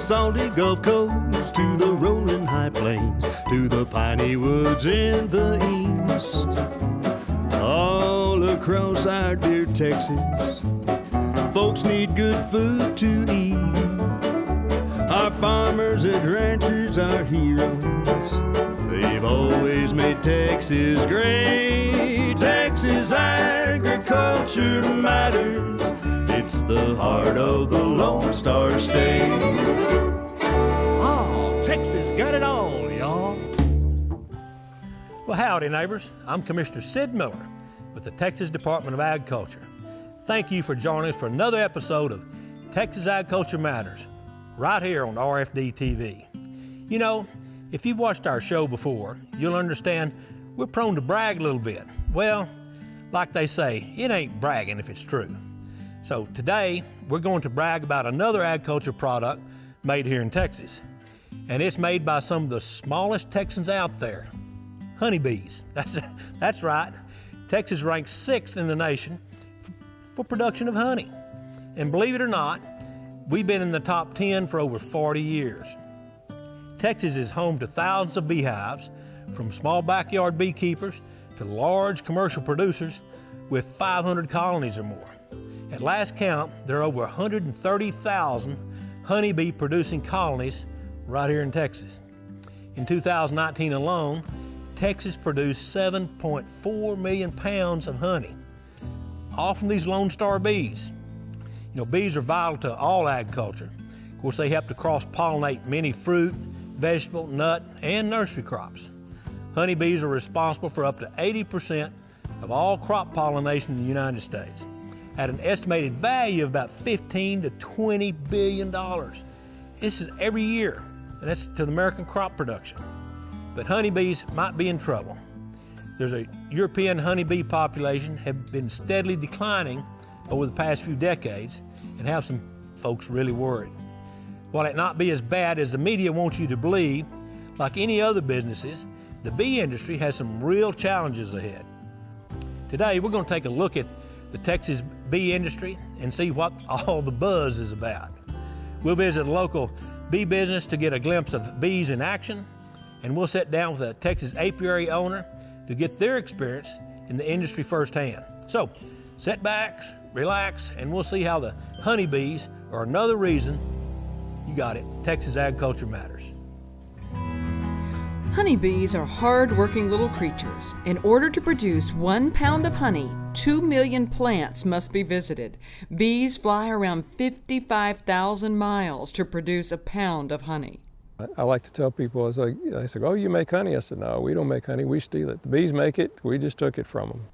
salty Gulf Coast to the rolling high plains, to the piney woods in the east. All across our dear Texas, folks need good food to eat. Our farmers and ranchers are heroes. They've always made Texas great. Texas agriculture matters. It's the heart of the Lone Star State. Oh, Texas got it all, y'all. Well, howdy, neighbors. I'm Commissioner Sid Miller with the Texas Department of Agriculture. Thank you for joining us for another episode of Texas Agriculture Matters, right here on RFD TV. You know, if you've watched our show before, you'll understand we're prone to brag a little bit. Well, like they say, it ain't bragging if it's true. So today, we're going to brag about another agriculture product made here in Texas. And it's made by some of the smallest Texans out there, honeybees. That's right. Texas ranks 6th in the nation for production of honey. And believe it or not, we've been in the top 10 for over 40 years. Texas is home to thousands of beehives, from small backyard beekeepers to large commercial producers with 500 colonies or more. At last count, there are over 130,000 honeybee producing colonies right here in Texas. In 2019 alone, Texas produced 7.4 million pounds of honey, all from these Lone Star bees. You know, bees are vital to all agriculture. Of course, they help to cross-pollinate many fruit, vegetable, nut, and nursery crops. Honeybees are responsible for up to 80% of all crop pollination in the United States, at an estimated value of about $15 to $20 billion. This is every year, and that's to the American crop production. But honeybees might be in trouble. There's a European honeybee population have been steadily declining over the past few decades and have some folks really worried. While it not be as bad as the media wants you to believe, like any other businesses, the bee industry has some real challenges ahead. Today, we're going to take a look at the Texas bee industry and see what all the buzz is about. We'll visit a local bee business to get a glimpse of bees in action, and we'll sit down with a Texas apiary owner to get their experience in the industry firsthand. So, sit back, relax, and we'll see how the honeybees are another reason, you got it, Texas agriculture matters. Honeybees are hard-working little creatures. In order to produce 1 pound of honey, 2 million plants must be visited. Bees fly around 55,000 miles to produce a pound of honey. I like to tell people, I say, oh, you make honey? I said, no, we don't make honey, we steal it. The bees make it, we just took it from them.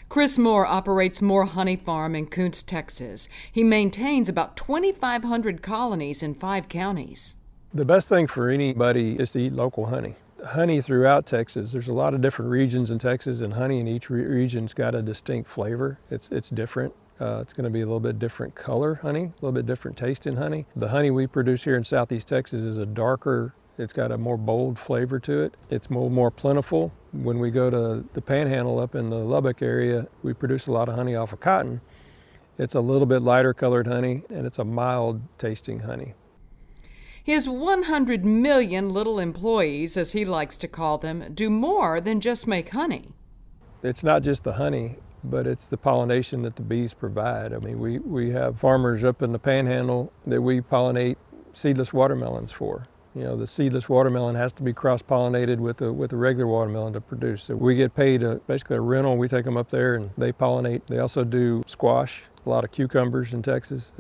Chris Moore operates Moore Honey Farm in Kuntz, Texas. He maintains about 2,500 colonies in 5 counties. The best thing for anybody is to eat local honey. Honey throughout Texas, there's a lot of different regions in Texas, and honey in each region's got a distinct flavor. It's different. It's going to be a little bit different color honey, a little bit different taste in honey. The honey we produce here in Southeast Texas is a darker, it's got a more bold flavor to it. It's more plentiful. When we go to the Panhandle up in the Lubbock area, we produce a lot of honey off of cotton. It's a little bit lighter colored honey, and it's a mild tasting honey. His 100 million little employees, as he likes to call them, do more than just make honey. It's not just the honey, but it's the pollination that the bees provide. I mean, we have farmers up in the Panhandle that we pollinate seedless watermelons for. You know, the seedless watermelon has to be cross-pollinated with the regular watermelon to produce. So we get paid basically a rental. We take them up there and they pollinate. They also do squash, a lot of cucumbers in Texas.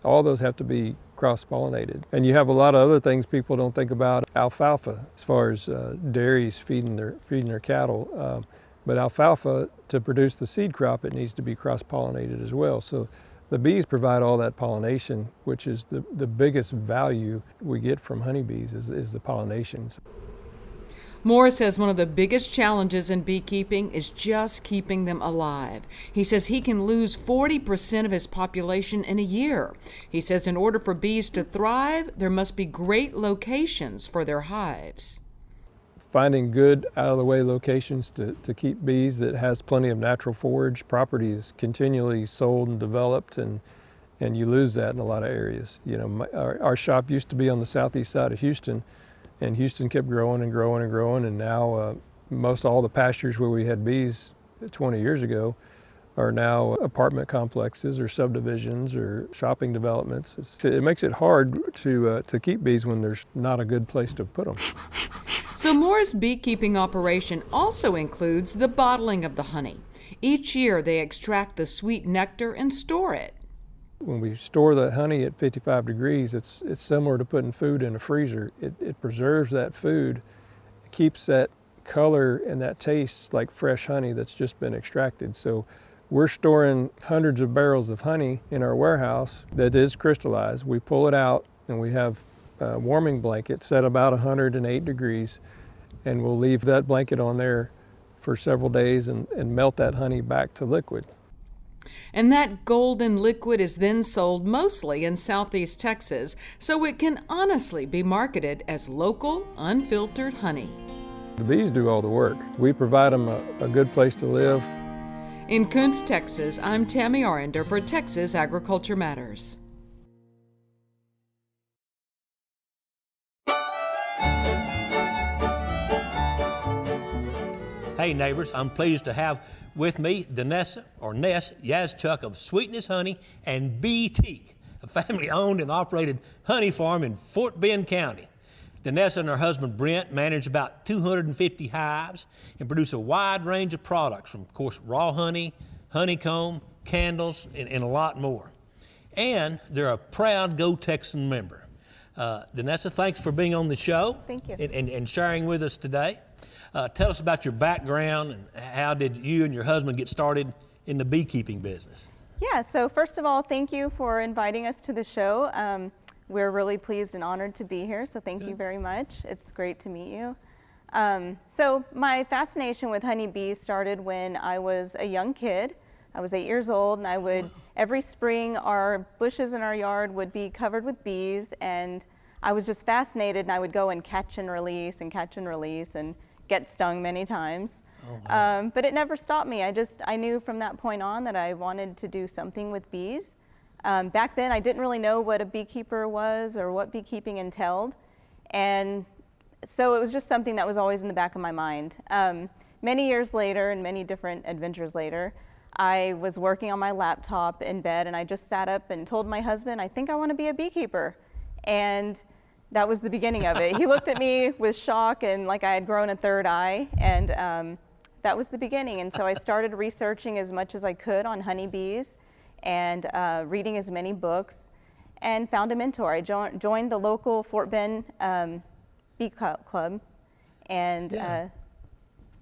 All those have to be cross-pollinated. And you have a lot of other things people don't think about. Alfalfa, as far as dairies feeding their cattle. But alfalfa, to produce the seed crop, it needs to be cross-pollinated as well. So the bees provide all that pollination, which is the biggest value we get from honeybees is the pollination. Moore says one of the biggest challenges in beekeeping is just keeping them alive. He says he can lose 40% of his population in a year. He says in order for bees to thrive, there must be great locations for their hives. Finding good out-of-the-way locations to keep bees that has plenty of natural forage property is continually sold and developed, and and you lose that in a lot of areas. You know, our shop used to be on the southeast side of Houston, and Houston kept growing and growing and growing, and now most all the pastures where we had bees 20 years ago are now apartment complexes or subdivisions or shopping developments. It makes it hard to keep bees when there's not a good place to put them. So Moore's beekeeping operation also includes the bottling of the honey. Each year they extract the sweet nectar and store it. When we store the honey at 55 degrees, it's similar to putting food in a freezer. It preserves that food, keeps that color and that taste like fresh honey that's just been extracted. So we're storing hundreds of barrels of honey in our warehouse that is crystallized. We pull it out and we have a warming blanket set about 108 degrees, and we'll leave that blanket on there for several days and melt that honey back to liquid. And that golden liquid is then sold mostly in southeast Texas, so it can honestly be marketed as local, unfiltered honey. The bees do all the work. We provide them a good place to live. In Kuntz, Texas, I'm Tammy Arender for Texas Agriculture Matters. Hey neighbors, I'm pleased to have with me Danessa, or Ness, Yazchuk of Sweetness Honey and Bee Teak, a family-owned and operated honey farm in Fort Bend County. Danessa and her husband Brent manage about 250 hives and produce a wide range of products from, of course, raw honey, honeycomb, candles, and a lot more. And they're a proud Go Texan member. Danessa, thanks for being on the show. Thank you. And sharing with us today. Tell us about your background and how did you and your husband get started in the beekeeping business? Yeah, so first of all, thank you for inviting us to the show. We're really pleased and honored to be here, so thank you very much. It's great to meet you. So my fascination with honeybees started when I was a young kid. I was 8 years old, and I would, every spring, our bushes in our yard would be covered with bees, and I was just fascinated, and I would go and catch and release and get stung many times. Oh, wow. But it never stopped me. I knew from that point on that I wanted to do something with bees. Back then, I didn't really know what a beekeeper was or what beekeeping entailed. And so it was just something that was always in the back of my mind. Many years later and many different adventures later, I was working on my laptop in bed, and I just sat up and told my husband, I think I want to be a beekeeper. And that was the beginning of it. He looked at me with shock and like I had grown a third eye, and that was the beginning. And so I started researching as much as I could on honeybees and reading as many books, and found a mentor. I joined the local Fort Bend Bee Club and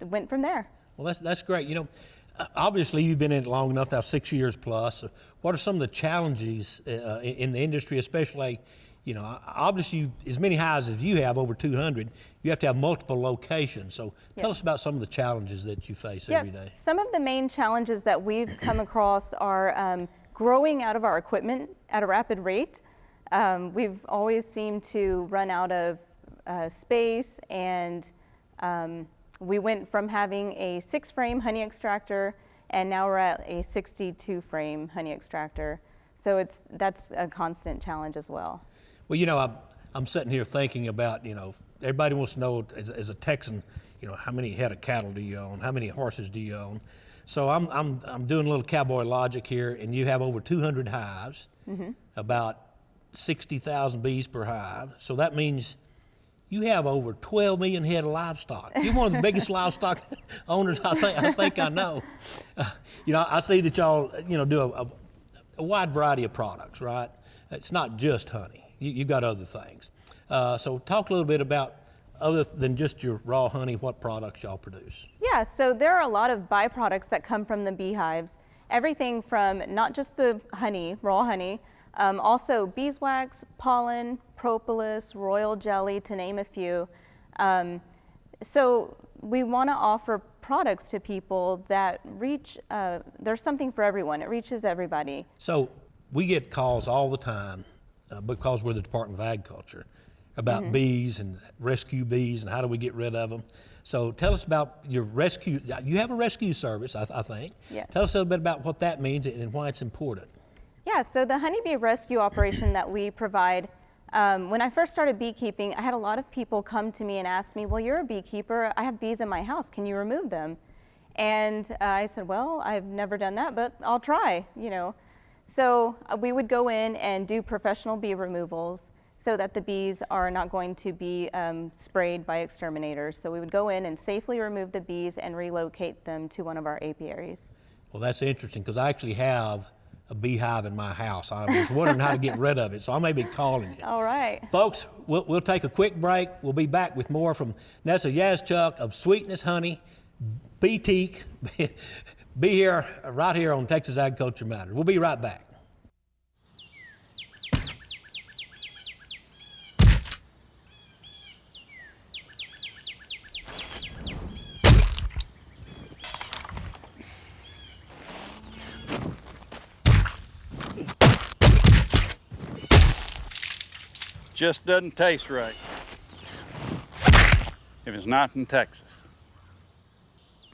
went from there. Well, that's great. You know, obviously you've been in it long enough now, 6 years plus. What are some of the challenges in the industry, especially, you know, obviously as many hives as you have, over 200, you have to have multiple locations. So tell us about some of the challenges that you face every day. Some of the main challenges that we've come across are growing out of our equipment at a rapid rate. We've always seemed to run out of space, and we went from having a 6-frame honey extractor, and now we're at a 62-frame honey extractor. So that's a constant challenge as well. Well, you know, I'm sitting here thinking about, you know, everybody wants to know, as a Texan, you know, how many head of cattle do you own? How many horses do you own? So I'm doing a little cowboy logic here, and you have over 200 hives, about 60,000 bees per hive. So that means you have over 12 million head of livestock. You're one of the biggest livestock owners I think I know. You know, I see that y'all, you know, do a wide variety of products, right? It's not just honey. You've got other things. So talk a little bit about, other than just your raw honey, what products y'all produce. Yeah, so there are a lot of byproducts that come from the beehives. Everything from not just the honey, raw honey, also beeswax, pollen, propolis, royal jelly, to name a few. So we want to offer products to people that reach, there's something for everyone. It reaches everybody. So we get calls all the time, because we're the Department of Agriculture, about bees and rescue bees and how do we get rid of them. So tell us about your rescue. You have a rescue service, I think. Yes. Tell us a little bit about what that means and why it's important. Yeah, so the honeybee rescue operation that we provide, when I first started beekeeping, I had a lot of people come to me and ask me, well, you're a beekeeper, I have bees in my house, can you remove them? And I said, well, I've never done that, but I'll try, you know. So we would go in and do professional bee removals so that the bees are not going to be sprayed by exterminators. So we would go in and safely remove the bees and relocate them to one of our apiaries. Well, that's interesting because I actually have a beehive in my house. I was wondering how to get rid of it, so I may be calling you. All right. Folks, we'll take a quick break. We'll be back with more from Nessa Yazchuk of Sweetness Honey, Bee-Teak. Be here, right here on Texas Agriculture Matters. We'll be right back. Just doesn't taste right if it's not in Texas.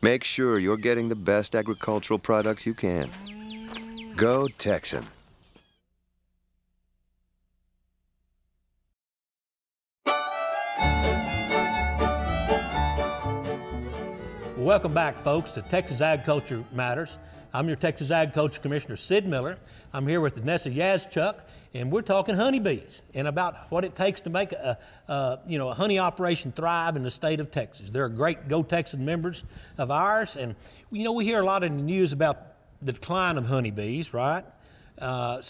Make sure you're getting the best agricultural products you can. Go Texan. Welcome back, folks, to Texas Agriculture Matters. I'm your Texas Agriculture Commissioner, Sid Miller. I'm here with Nessa Yazchuk, and we're talking honeybees and about what it takes to make a honey operation thrive in the state of Texas. They're great Go Texan members of ours, and we hear a lot in the news about the decline of honeybees, right? And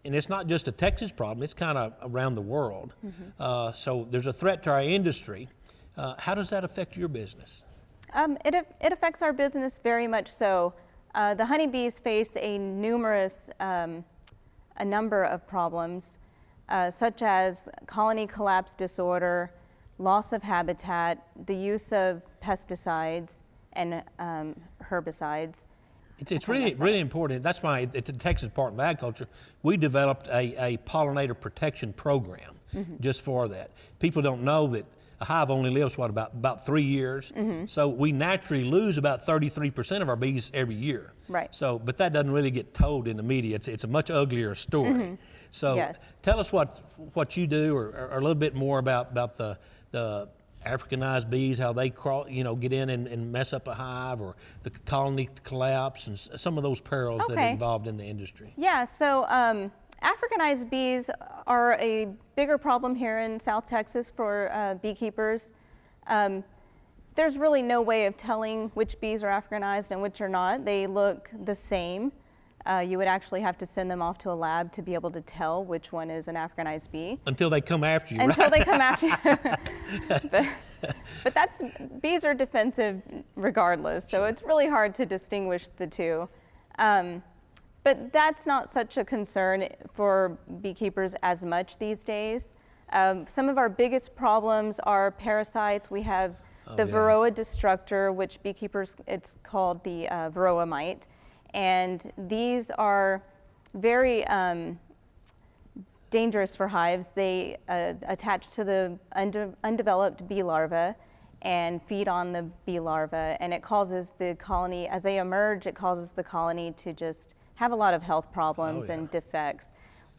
it's not just a Texas problem; it's kind of around the world. Mm-hmm. So there's a threat to our industry. How does that affect your business? It affects our business very much so. The honeybees face a number of problems, such as colony collapse disorder, loss of habitat, the use of pesticides and herbicides. It's really important. That's why at the Texas Department of Agriculture, we developed a pollinator protection program just for that. People don't know that a hive only lives, about 3 years. Mm-hmm. So we naturally lose about 33% of our bees every year. Right. So, but that doesn't really get told in the media. It's a much uglier story. Mm-hmm. So yes. Tell us what you do, or a little bit more about the Africanized bees, how they get in and mess up a hive, or the colony collapse, and some of those perils that are involved in the industry. Yeah, so Africanized bees are a bigger problem here in South Texas for beekeepers. There's really no way of telling which bees are Africanized and which are not. They look the same. You would actually have to send them off to a lab to be able to tell which one is an Africanized bee. Until they come after you, Until right? they come after you. but bees are defensive regardless, so Sure. It's really hard to distinguish the two. But that's not such a concern for beekeepers as much these days. Some of our biggest problems are parasites. We have the Varroa destructor, which beekeepers, it's called the Varroa mite. And these are very dangerous for hives. They attach to the undeveloped bee larvae and feed on the bee larvae, and it causes the colony, as they emerge, it causes the colony to just have a lot of health problems and defects,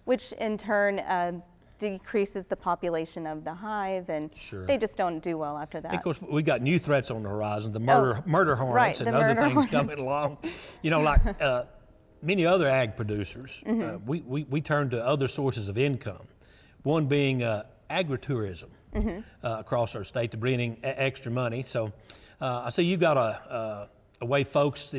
which in turn decreases the population of the hive, and they just don't do well after that. And of course, we got new threats on the horizon, the murder hornets and other things coming along. Like many other ag producers, we turn to other sources of income, one being agritourism across our state to bring in extra money. So I see you got a way folks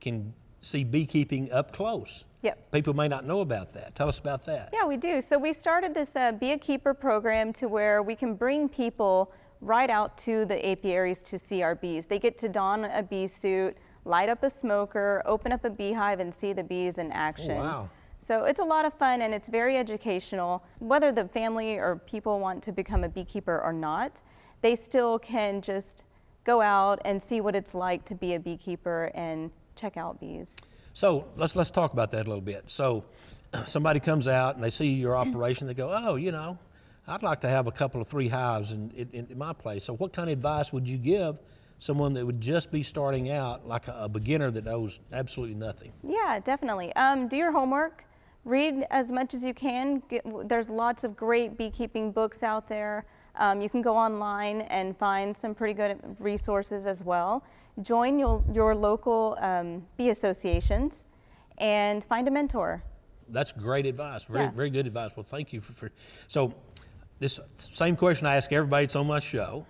can see beekeeping up close. Yep. People may not know about that. Tell us about that. Yeah, we do. So we started this Be a Keeper program to where we can bring people right out to the apiaries to see our bees. They get to don a bee suit, light up a smoker, open up a beehive, and see the bees in action. Oh, wow. So it's a lot of fun, and it's very educational. Whether the family or people want to become a beekeeper or not, they still can just go out and see what it's like to be a beekeeper and check out bees. So let's talk about that a little bit. So somebody comes out and they see your operation, they go, oh, I'd like to have a couple of 3 hives in my place. So what kind of advice would you give someone that would just be starting out, like a beginner that knows absolutely nothing? Yeah, definitely. Do your homework. Read as much as you can. There's lots of great beekeeping books out there. You can go online and find some pretty good resources as well. Join your local bee associations and find a mentor. That's great advice. Very, Yeah. very good advice. Well, thank you for. So, this same question I ask everybody that's on my show,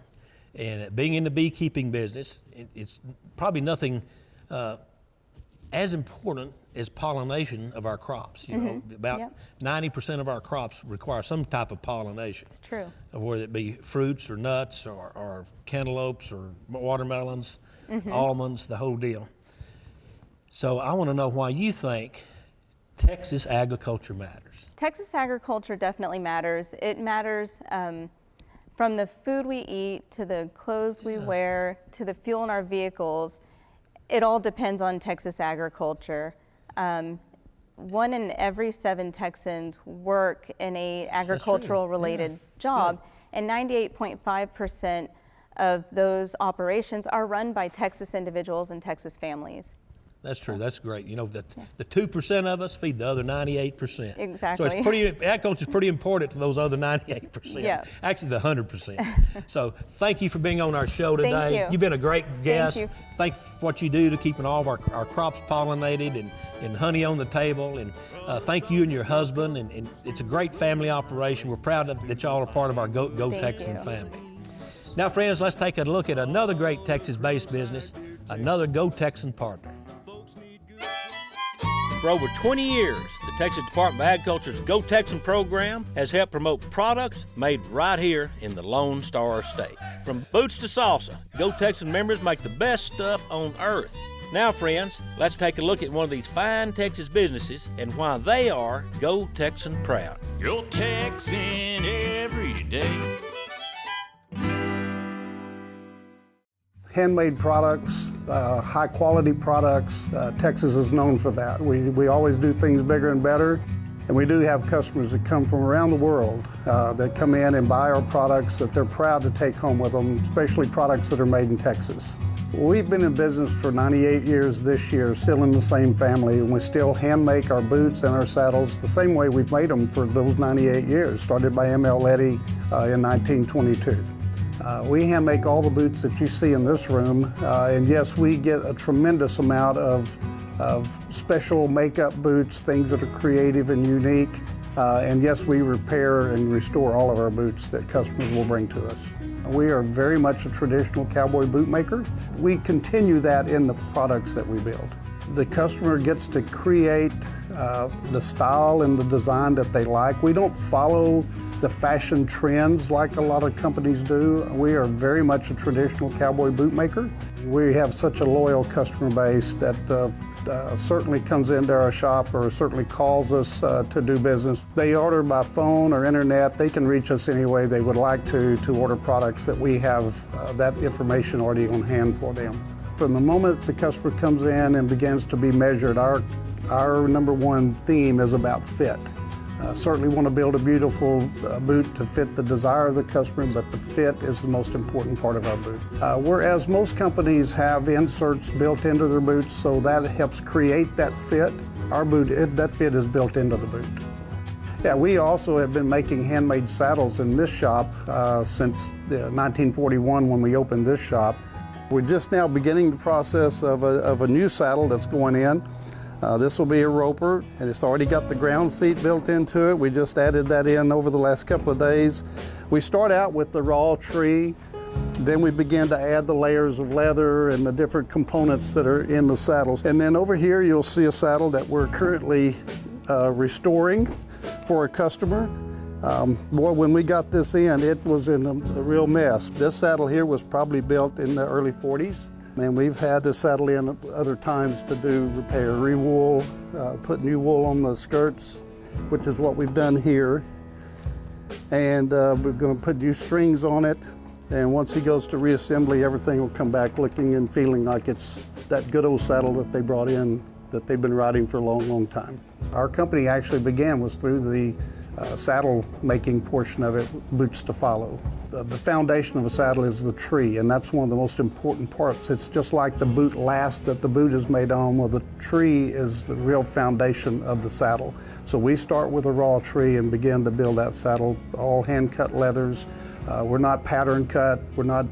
and being in the beekeeping business, it's probably nothing as important as pollination of our crops. You know, about 90% of our crops require some type of pollination. It's true. Whether it be fruits or nuts or cantaloupes or watermelons, almonds, the whole deal. So I want to know why you think Texas agriculture matters. Texas agriculture definitely matters. It matters from the food we eat to the clothes we wear to the fuel in our vehicles. It all depends on Texas agriculture. 1 in every 7 Texans work in a agricultural related job, and 98.5% of those operations are run by Texas individuals and Texas families. That's true. That's great. You know, the 2% of us feed the other 98%. Exactly. So agriculture is pretty important to those other 98%. Yeah. Actually, the 100%. So thank you for being on our show today. Thank you. You've been a great guest. Thank you. Thank you for what you do to keeping all of our crops pollinated and honey on the table. And thank you and your husband. And it's a great family operation. We're proud that y'all are part of our Go Thank Texan you. family. Now, friends, let's take a look at another great Texas-based business, another Go Texan partner. For over 20 years, the Texas Department of Agriculture's Go Texan program has helped promote products made right here in the Lone Star State. From boots to salsa, Go Texan members make the best stuff on earth. Now, friends, let's take a look at one of these fine Texas businesses and why they are Go Texan proud. Go Texan every day. Handmade products, high quality products. Texas is known for that. We always do things bigger and better. And we do have customers that come from around the world that come in and buy our products that they're proud to take home with them, especially products that are made in Texas. We've been in business for 98 years this year, still in the same family, and we still hand make our boots and our saddles the same way we've made them for those 98 years, started by M.L. Eddy in 1922. We hand make all the boots that you see in this room, and yes, we get a tremendous amount of special makeup boots, things that are creative and unique, and yes, we repair and restore all of our boots that customers will bring to us. We are very much a traditional cowboy boot maker. We continue that in the products that we build. The customer gets to create the style and the design that they like. We don't follow the fashion trends like a lot of companies do. We are very much a traditional cowboy boot maker. We have such a loyal customer base that certainly comes into our shop or certainly calls us to do business. They order by phone or internet. They can reach us any way they would like to order products that we have that information already on hand for them. From the moment the customer comes in and begins to be measured, our number one theme is about fit. Certainly want to build a beautiful boot to fit the desire of the customer, but the fit is the most important part of our boot. Whereas most companies have inserts built into their boots, so that helps create that fit. Our boot, that fit is built into the boot. Yeah, we also have been making handmade saddles in this shop since 1941 when we opened this shop. We're just now beginning the process of a new saddle that's going in. This will be a roper, and it's already got the ground seat built into it. We just added that in over the last couple of days. We start out with the raw tree, then we begin to add the layers of leather and the different components that are in the saddles. And then over here you'll see a saddle that we're currently restoring for a customer. Boy, when we got this in, it was in a real mess. This saddle here was probably built in the early 40s. And we've had this saddle in other times to do repair, re-wool, put new wool on the skirts, which is what we've done here. And we're going to put new strings on it. And once he goes to reassembly, everything will come back looking and feeling like it's that good old saddle that they brought in, that they've been riding for a long, long time. Our company actually was through the saddle making portion of it, boots to follow. The foundation of a saddle is the tree, and that's one of the most important parts. It's just like the boot last that the boot is made on. Well, the tree is the real foundation of the saddle. So we start with a raw tree and begin to build that saddle, all hand-cut leathers. We're not pattern cut, we're not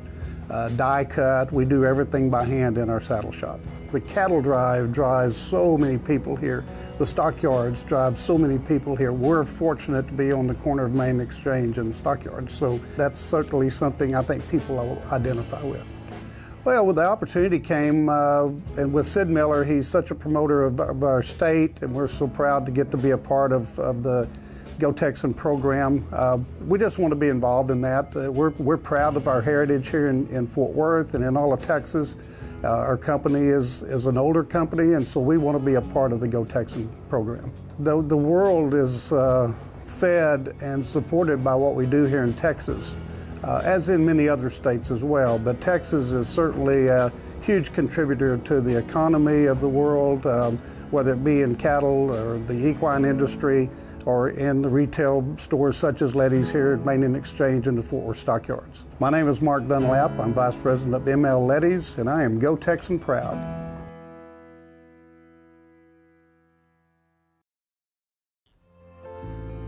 die cut. We do everything by hand in our saddle shop. The cattle drive drives so many people here. The stockyards drive so many people here. We're fortunate to be on the corner of Main Exchange and the stockyards, so that's certainly something I think people will identify with. Well, when the opportunity came, and with Sid Miller, he's such a promoter of our state, and we're so proud to get to be a part of the Go Texan program. We just want to be involved in that. We're proud of our heritage here in Fort Worth and in all of Texas. Our company is an older company, and so we want to be a part of the Go Texan program. The world is fed and supported by what we do here in Texas, as in many other states as well. But Texas is certainly a huge contributor to the economy of the world, whether it be in cattle or the equine industry, or in the retail stores such as Letty's here at Main and Exchange and the Fort Worth Stockyards. My name is Mark Dunlap. I'm Vice President of ML Letty's, and I am Go Texan proud.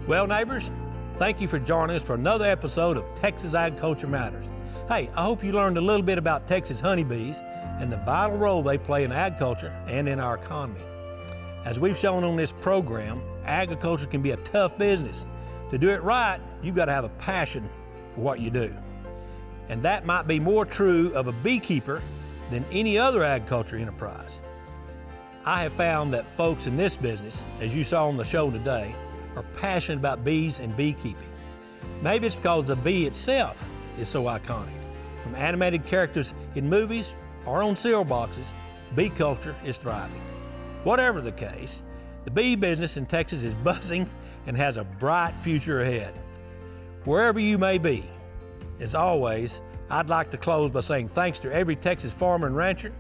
Well, neighbors, thank you for joining us for another episode of Texas Agriculture Matters. Hey, I hope you learned a little bit about Texas honeybees and the vital role they play in agriculture and in our economy. As we've shown on this program, agriculture can be a tough business. To do it right, you've got to have a passion for what you do. And that might be more true of a beekeeper than any other agriculture enterprise. I have found that folks in this business, as you saw on the show today, are passionate about bees and beekeeping. Maybe it's because the bee itself is so iconic. From animated characters in movies or on cereal boxes, bee culture is thriving. Whatever the case, the bee business in Texas is buzzing and has a bright future ahead. Wherever you may be, as always, I'd like to close by saying thanks to every Texas farmer and rancher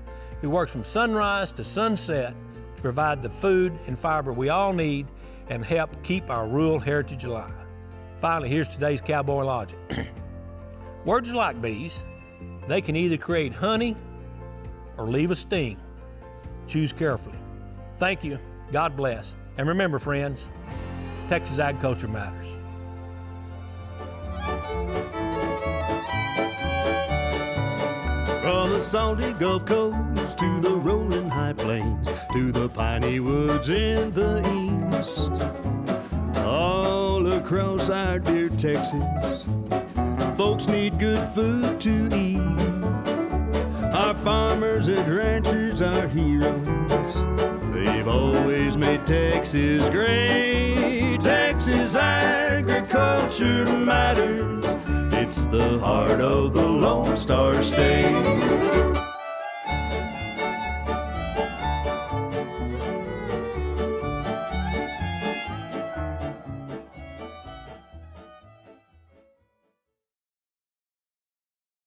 who works from sunrise to sunset to provide the food and fiber we all need and help keep our rural heritage alive. Finally, here's today's cowboy logic. Words are like bees. They can either create honey or leave a sting. Choose carefully. Thank you, God bless, and remember, friends, Texas agriculture matters. From the salty Gulf Coast to the rolling high plains, to the piney woods in the east, all across our dear Texas, folks need good food to eat. Our farmers and ranchers are heroes. They've always made Texas great. Texas agriculture matters. It's the heart of the Lone Star State.